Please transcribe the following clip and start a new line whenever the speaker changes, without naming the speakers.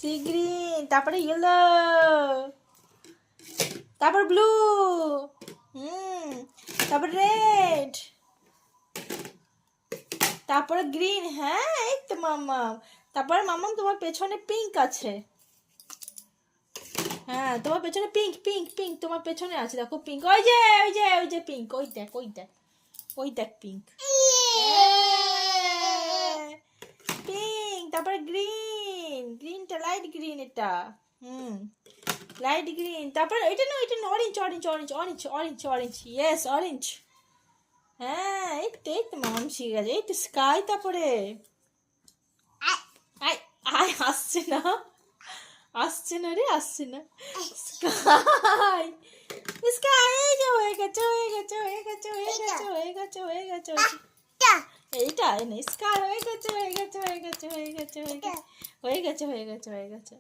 Sea green, তারপরে yellow, তারপর blue, তারপর রেড, তারপরে গ্রিন। হ্যাঁ এই তো মাম্মাম। তারপরে মাম্মাম তোমার পেছনে পিঙ্ক আছে। হ্যাঁ তোমার পেছনে পিঙ্ক পিঙ্ক পিঙ্ক তোমার পেছনে আছে, দেখো পিঙ্ক। ওই যে ওই যে ওই যে পিঙ্ক, ওই দেখ ওই দেখ ওই দেখ পিঙ্ক। পিঙ্ক, তারপরে গ্রিন, গ্রিনটা লাইট গ্রিন এটা। লাইট গ্রিন, তারপরে এটা না orange orange orange orange orange orange, yes orange. হ্যাঁ এই তো মাম শিখে গেছে। এই তো স্কাই, তারপরে আয় আয় আসছে না, আসছে না রে, আসছে না। স্কাই, স্কাই, এই যে হয়ে গেছে হয়ে গেছে হয়ে গেছে হয়ে গেছে হয়ে গেছে হয়ে গেছে। এইটা স্কাই হয়ে গেছে হয়ে গেছে হয়ে গেছে হয়ে গেছে হয়ে গেছে হয়ে গেছে হয়ে গেছে হয়ে গেছে।